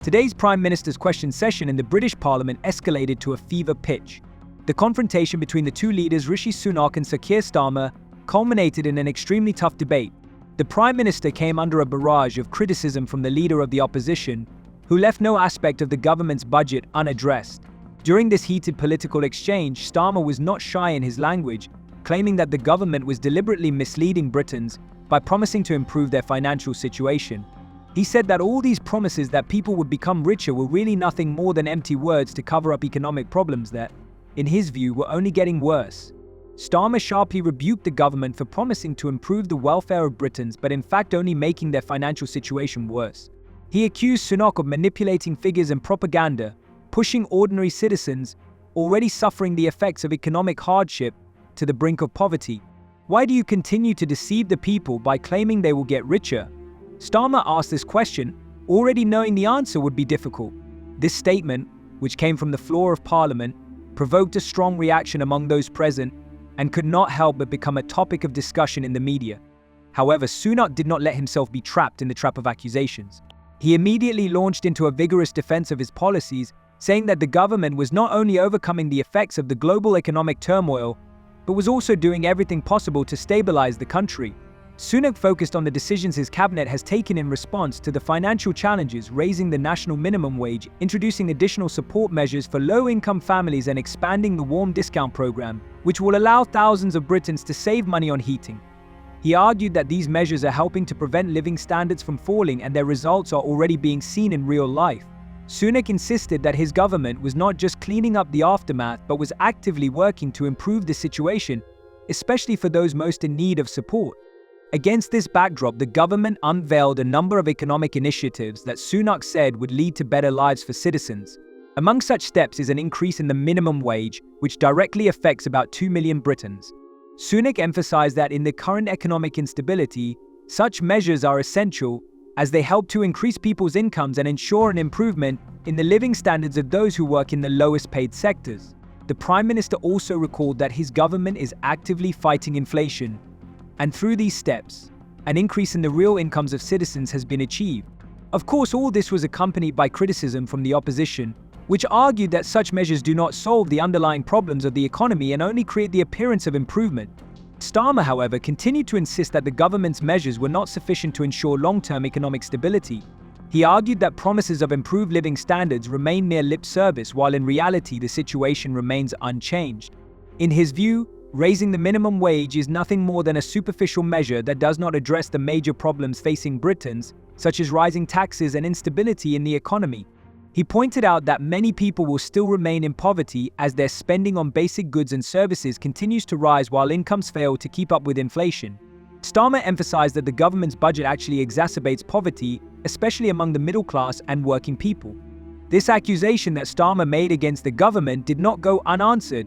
Today's Prime Minister's question session in the British Parliament escalated to a fever pitch. The confrontation between the two leaders, Rishi Sunak and Sir Keir Starmer, culminated in an extremely tough debate. The Prime Minister came under a barrage of criticism from the leader of the opposition, who left no aspect of the government's budget unaddressed. During this heated political exchange, Starmer was not shy in his language, claiming that the government was deliberately misleading Britons by promising to improve their financial situation. He said that all these promises that people would become richer were really nothing more than empty words to cover up economic problems that, in his view, were only getting worse. Starmer sharply rebuked the government for promising to improve the welfare of Britons but in fact only making their financial situation worse. He accused Sunak of manipulating figures and propaganda, pushing ordinary citizens, already suffering the effects of economic hardship, to the brink of poverty. Why do you continue to deceive the people by claiming they will get richer? Starmer asked this question, already knowing the answer would be difficult. This statement, which came from the floor of Parliament, provoked a strong reaction among those present and could not help but become a topic of discussion in the media. However, Sunak did not let himself be trapped in the trap of accusations. He immediately launched into a vigorous defense of his policies, saying that the government was not only overcoming the effects of the global economic turmoil, but was also doing everything possible to stabilize the country. Sunak focused on the decisions his cabinet has taken in response to the financial challenges, raising the national minimum wage, introducing additional support measures for low-income families and expanding the warm discount program, which will allow thousands of Britons to save money on heating. He argued that these measures are helping to prevent living standards from falling and their results are already being seen in real life. Sunak insisted that his government was not just cleaning up the aftermath but was actively working to improve the situation, especially for those most in need of support. Against this backdrop, the government unveiled a number of economic initiatives that Sunak said would lead to better lives for citizens. Among such steps is an increase in the minimum wage, which directly affects about 2 million Britons. Sunak emphasized that in the current economic instability, such measures are essential as they help to increase people's incomes and ensure an improvement in the living standards of those who work in the lowest paid sectors. The Prime Minister also recalled that his government is actively fighting inflation, and through these steps, an increase in the real incomes of citizens has been achieved. Of course, all this was accompanied by criticism from the opposition, which argued that such measures do not solve the underlying problems of the economy and only create the appearance of improvement. Starmer, however, continued to insist that the government's measures were not sufficient to ensure long-term economic stability. He argued that promises of improved living standards remain mere lip service, while in reality the situation remains unchanged. In his view, raising the minimum wage is nothing more than a superficial measure that does not address the major problems facing Britons, such as rising taxes and instability in the economy. He pointed out that many people will still remain in poverty as their spending on basic goods and services continues to rise while incomes fail to keep up with inflation. Starmer emphasized that the government's budget actually exacerbates poverty, especially among the middle class and working people. This accusation that Starmer made against the government did not go unanswered.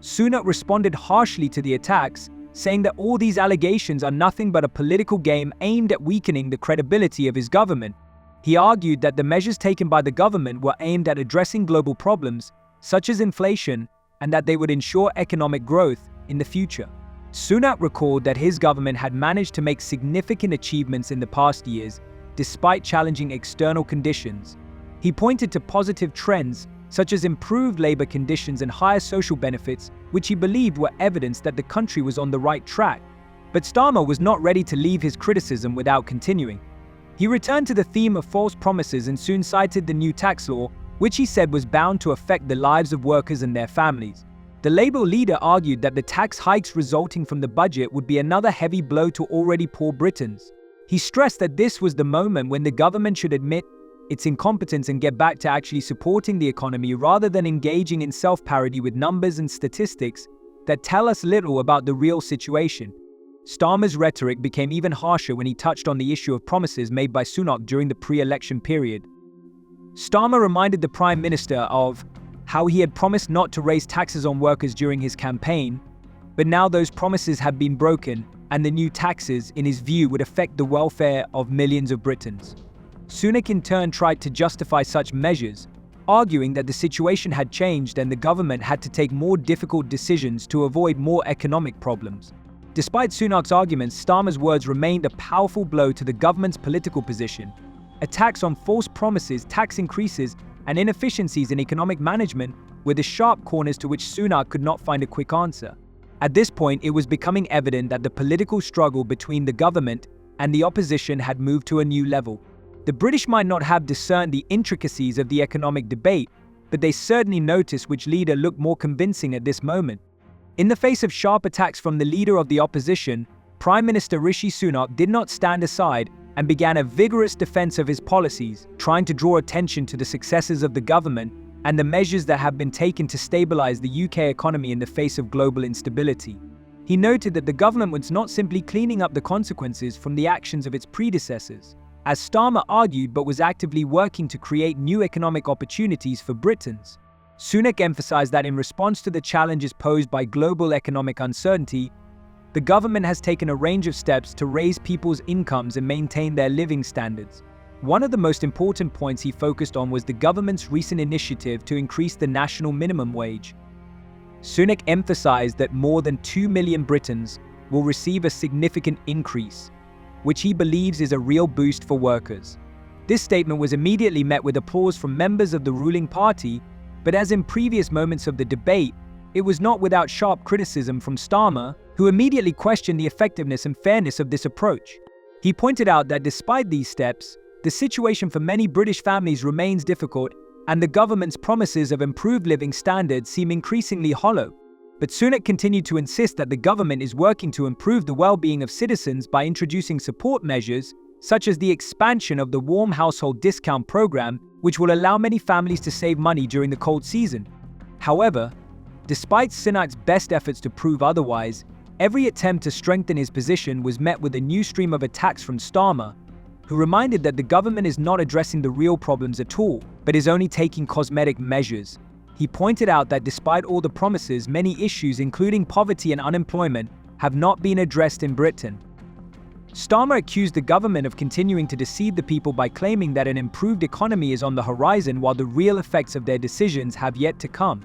Sunak responded harshly to the attacks, saying that all these allegations are nothing but a political game aimed at weakening the credibility of his government. He argued that the measures taken by the government were aimed at addressing global problems, such as inflation, and that they would ensure economic growth in the future. Sunak recalled that his government had managed to make significant achievements in the past years, despite challenging external conditions. He pointed to positive trends, such as improved labor conditions and higher social benefits, which he believed were evidence that the country was on the right track. But Starmer was not ready to leave his criticism without continuing. He returned to the theme of false promises and soon cited the new tax law, which he said was bound to affect the lives of workers and their families. The Labour leader argued that the tax hikes resulting from the budget would be another heavy blow to already poor Britons. He stressed that this was the moment when the government should admit its incompetence and get back to actually supporting the economy rather than engaging in self-parody with numbers and statistics that tell us little about the real situation. Starmer's rhetoric became even harsher when he touched on the issue of promises made by Sunak during the pre-election period. Starmer reminded the Prime Minister of how he had promised not to raise taxes on workers during his campaign, but now those promises have been broken and the new taxes, in his view, would affect the welfare of millions of Britons. Sunak in turn tried to justify such measures, arguing that the situation had changed and the government had to take more difficult decisions to avoid more economic problems. Despite Sunak's arguments, Starmer's words remained a powerful blow to the government's political position, Attacks on false promises, tax increases, and inefficiencies in economic management were the sharp corners to which Sunak could not find a quick answer. At this point, it was becoming evident that the political struggle between the government and the opposition had moved to a new level. The British might not have discerned the intricacies of the economic debate, but they certainly noticed which leader looked more convincing at this moment. In the face of sharp attacks from the leader of the opposition, Prime Minister Rishi Sunak did not stand aside and began a vigorous defense of his policies, trying to draw attention to the successes of the government and the measures that have been taken to stabilize the UK economy in the face of global instability. He noted that the government was not simply cleaning up the consequences from the actions of its predecessors, as Starmer argued, but was actively working to create new economic opportunities for Britons. Sunak emphasized that in response to the challenges posed by global economic uncertainty, the government has taken a range of steps to raise people's incomes and maintain their living standards. One of the most important points he focused on was the government's recent initiative to increase the national minimum wage. Sunak emphasized that more than 2 million Britons will receive a significant increase, which he believes is a real boost for workers. This statement was immediately met with applause from members of the ruling party, but as in previous moments of the debate, it was not without sharp criticism from Starmer, who immediately questioned the effectiveness and fairness of this approach. He pointed out that despite these steps, the situation for many British families remains difficult, and the government's promises of improved living standards seem increasingly hollow. But Sunak continued to insist that the government is working to improve the well-being of citizens by introducing support measures, such as the expansion of the Warm Household Discount program, which will allow many families to save money during the cold season. However, despite Sunak's best efforts to prove otherwise, every attempt to strengthen his position was met with a new stream of attacks from Starmer, who reminded that the government is not addressing the real problems at all, but is only taking cosmetic measures. He pointed out that despite all the promises, many issues, including poverty and unemployment, have not been addressed in Britain. Starmer accused the government of continuing to deceive the people by claiming that an improved economy is on the horizon while the real effects of their decisions have yet to come.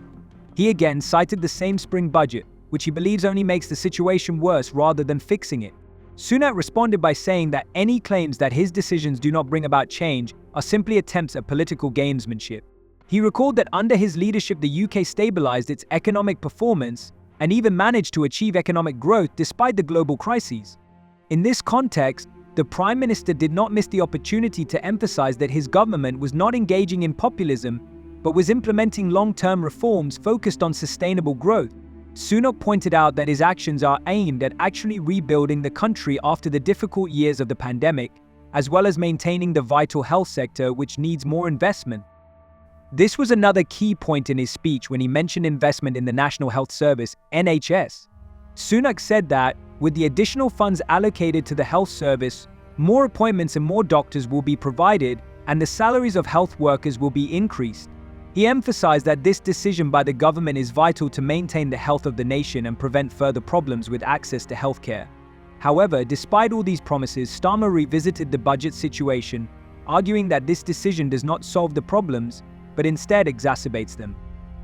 He again cited the same spring budget, which he believes only makes the situation worse rather than fixing it. Sunak responded by saying that any claims that his decisions do not bring about change are simply attempts at political gamesmanship. He recalled that under his leadership the UK stabilized its economic performance and even managed to achieve economic growth despite the global crises. In this context, the Prime Minister did not miss the opportunity to emphasize that his government was not engaging in populism, but was implementing long-term reforms focused on sustainable growth. Sunak pointed out that his actions are aimed at actually rebuilding the country after the difficult years of the pandemic, as well as maintaining the vital health sector, which needs more investment. This was another key point in his speech when he mentioned investment in the National Health Service, NHS. Sunak said that, with the additional funds allocated to the health service, more appointments and more doctors will be provided, and the salaries of health workers will be increased. He emphasized that this decision by the government is vital to maintain the health of the nation and prevent further problems with access to healthcare. However, despite all these promises, Starmer revisited the budget situation, arguing that this decision does not solve the problems, but instead exacerbates them.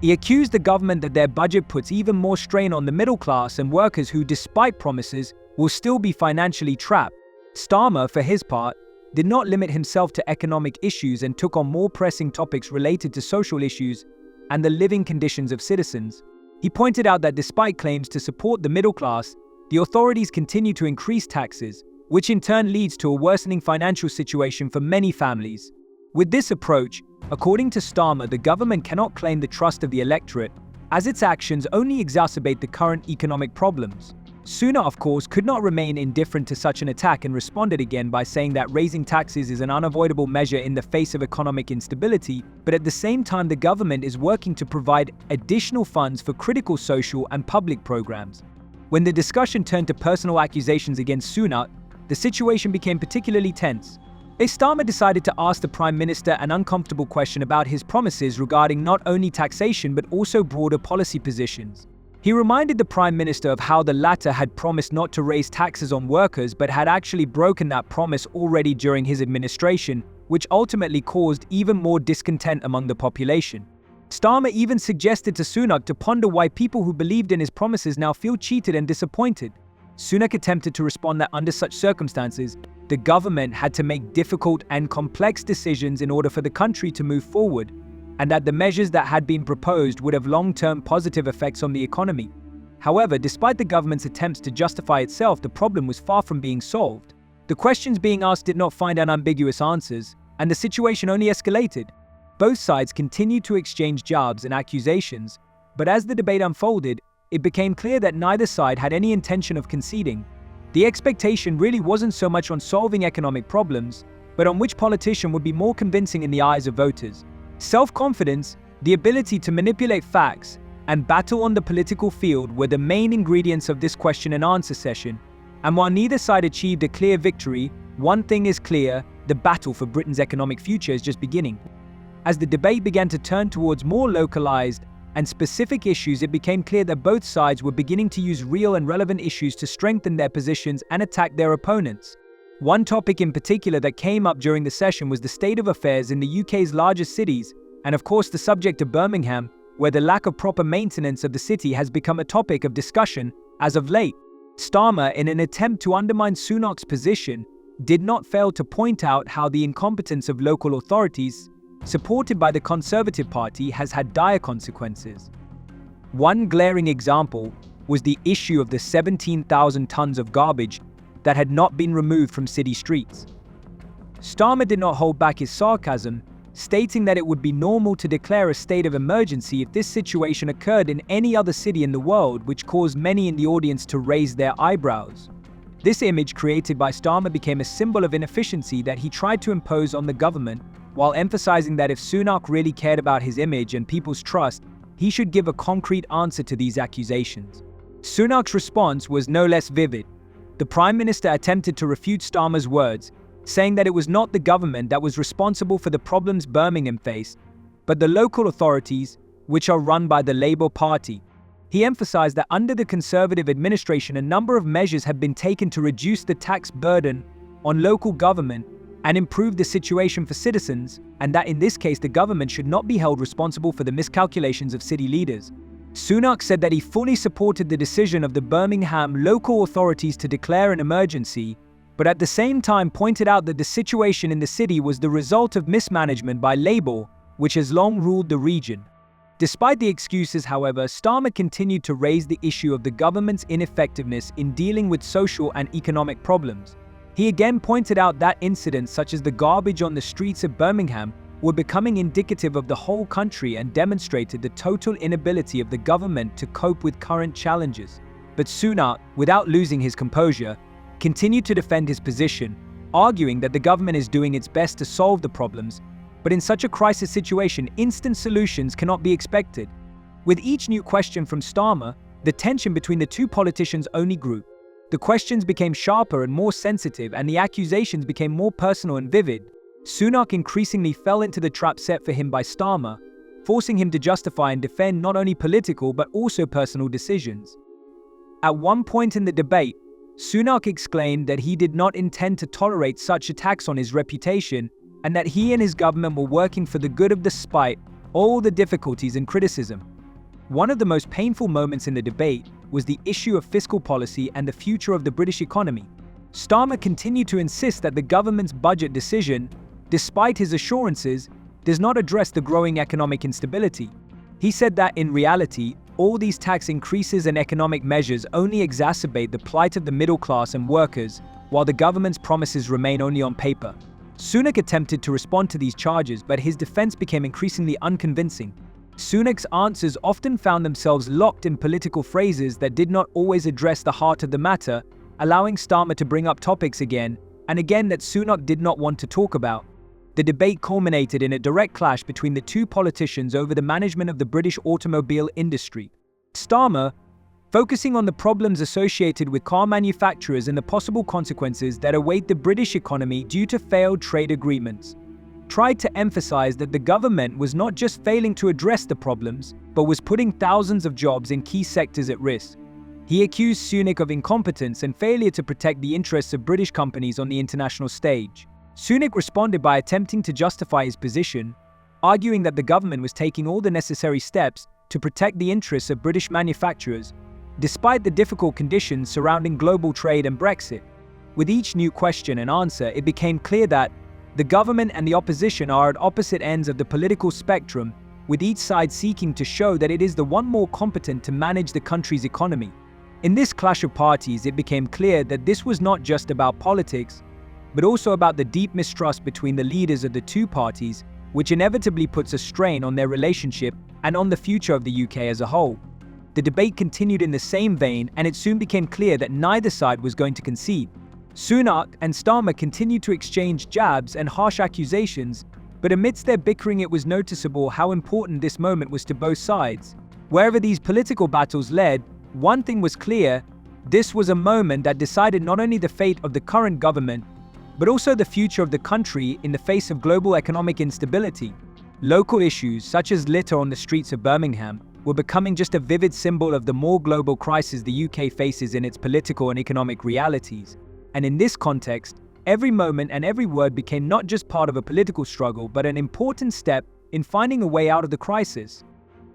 He accused the government that their budget puts even more strain on the middle class and workers who, despite promises, will still be financially trapped. Starmer, for his part, did not limit himself to economic issues and took on more pressing topics related to social issues and the living conditions of citizens. He pointed out that despite claims to support the middle class, the authorities continue to increase taxes, which in turn leads to a worsening financial situation for many families. With this approach, according to Starmer, the government cannot claim the trust of the electorate, as its actions only exacerbate the current economic problems. Sunak, of course, could not remain indifferent to such an attack and responded again by saying that raising taxes is an unavoidable measure in the face of economic instability, but at the same time the government is working to provide additional funds for critical social and public programs. When the discussion turned to personal accusations against Sunak, the situation became particularly tense. Starmer decided to ask the Prime Minister an uncomfortable question about his promises regarding not only taxation but also broader policy positions. He reminded the Prime Minister of how the latter had promised not to raise taxes on workers but had actually broken that promise already during his administration, which ultimately caused even more discontent among the population. Starmer even suggested to Sunak to ponder why people who believed in his promises now feel cheated and disappointed. Sunak attempted to respond that under such circumstances, the government had to make difficult and complex decisions in order for the country to move forward, and that the measures that had been proposed would have long-term positive effects on the economy. However, despite the government's attempts to justify itself, the problem was far from being solved. The questions being asked did not find unambiguous answers, and the situation only escalated. Both sides continued to exchange jabs and accusations, but as the debate unfolded, it became clear that neither side had any intention of conceding. The expectation really wasn't so much on solving economic problems, but on which politician would be more convincing in the eyes of voters. Self-confidence, the ability to manipulate facts, and battle on the political field were the main ingredients of this question and answer session. And while neither side achieved a clear victory, one thing is clear: the battle for Britain's economic future is just beginning. As the debate began to turn towards more localized and specific issues, it became clear that both sides were beginning to use real and relevant issues to strengthen their positions and attack their opponents. One topic in particular that came up during the session was the state of affairs in the UK's largest cities, and of course the subject of Birmingham, where the lack of proper maintenance of the city has become a topic of discussion as of late. Starmer, in an attempt to undermine Sunak's position, did not fail to point out how the incompetence of local authorities, supported by the Conservative Party, has had dire consequences. One glaring example was the issue of the 17,000 tons of garbage that had not been removed from city streets. Starmer did not hold back his sarcasm, stating that it would be normal to declare a state of emergency if this situation occurred in any other city in the world, which caused many in the audience to raise their eyebrows. This image created by Starmer became a symbol of inefficiency that he tried to impose on the government, while emphasizing that if Sunak really cared about his image and people's trust, he should give a concrete answer to these accusations. Sunak's response was no less vivid. The Prime Minister attempted to refute Starmer's words, saying that it was not the government that was responsible for the problems Birmingham faced, but the local authorities, which are run by the Labour Party. He emphasized that under the Conservative administration, a number of measures had been taken to reduce the tax burden on local government and improve the situation for citizens, and that in this case the government should not be held responsible for the miscalculations of city leaders. Sunak said that he fully supported the decision of the Birmingham local authorities to declare an emergency, but at the same time pointed out that the situation in the city was the result of mismanagement by Labour, which has long ruled the region. Despite the excuses, however, Starmer continued to raise the issue of the government's ineffectiveness in dealing with social and economic problems. He again pointed out that incidents such as the garbage on the streets of Birmingham were becoming indicative of the whole country and demonstrated the total inability of the government to cope with current challenges. But Sunak, without losing his composure, continued to defend his position, arguing that the government is doing its best to solve the problems, but in such a crisis situation, instant solutions cannot be expected. With each new question from Starmer, the tension between the two politicians only grew. The questions became sharper and more sensitive, and the accusations became more personal and vivid. Sunak increasingly fell into the trap set for him by Starmer, forcing him to justify and defend not only political but also personal decisions. At one point in the debate, Sunak exclaimed that he did not intend to tolerate such attacks on his reputation, and that he and his government were working for the good of despite all the difficulties and criticism. One of the most painful moments in the debate was the issue of fiscal policy and the future of the British economy. Starmer continued to insist that the government's budget decision, despite his assurances, does not address the growing economic instability. He said that in reality, all these tax increases and economic measures only exacerbate the plight of the middle class and workers, while the government's promises remain only on paper. Sunak attempted to respond to these charges, but his defense became increasingly unconvincing. Sunak's answers often found themselves locked in political phrases that did not always address the heart of the matter, allowing Starmer to bring up topics again and again that Sunak did not want to talk about. The debate culminated in a direct clash between the two politicians over the management of the British automobile industry. Starmer, focusing on the problems associated with car manufacturers and the possible consequences that await the British economy due to failed trade agreements, tried to emphasize that the government was not just failing to address the problems, but was putting thousands of jobs in key sectors at risk. He accused Sunak of incompetence and failure to protect the interests of British companies on the international stage. Sunak responded by attempting to justify his position, arguing that the government was taking all the necessary steps to protect the interests of British manufacturers, despite the difficult conditions surrounding global trade and Brexit. With each new question and answer, it became clear that the government and the opposition are at opposite ends of the political spectrum, with each side seeking to show that it is the one more competent to manage the country's economy. In this clash of parties, it became clear that this was not just about politics, but also about the deep mistrust between the leaders of the two parties, which inevitably puts a strain on their relationship and on the future of the UK as a whole. The debate continued in the same vein, and it soon became clear that neither side was going to concede. Sunak and Starmer continued to exchange jabs and harsh accusations, but amidst their bickering it was noticeable how important this moment was to both sides. Wherever these political battles led, one thing was clear: this was a moment that decided not only the fate of the current government, but also the future of the country in the face of global economic instability. Local issues, such as litter on the streets of Birmingham, were becoming just a vivid symbol of the more global crisis the UK faces in its political and economic realities. And in this context, every moment and every word became not just part of a political struggle, but an important step in finding a way out of the crisis.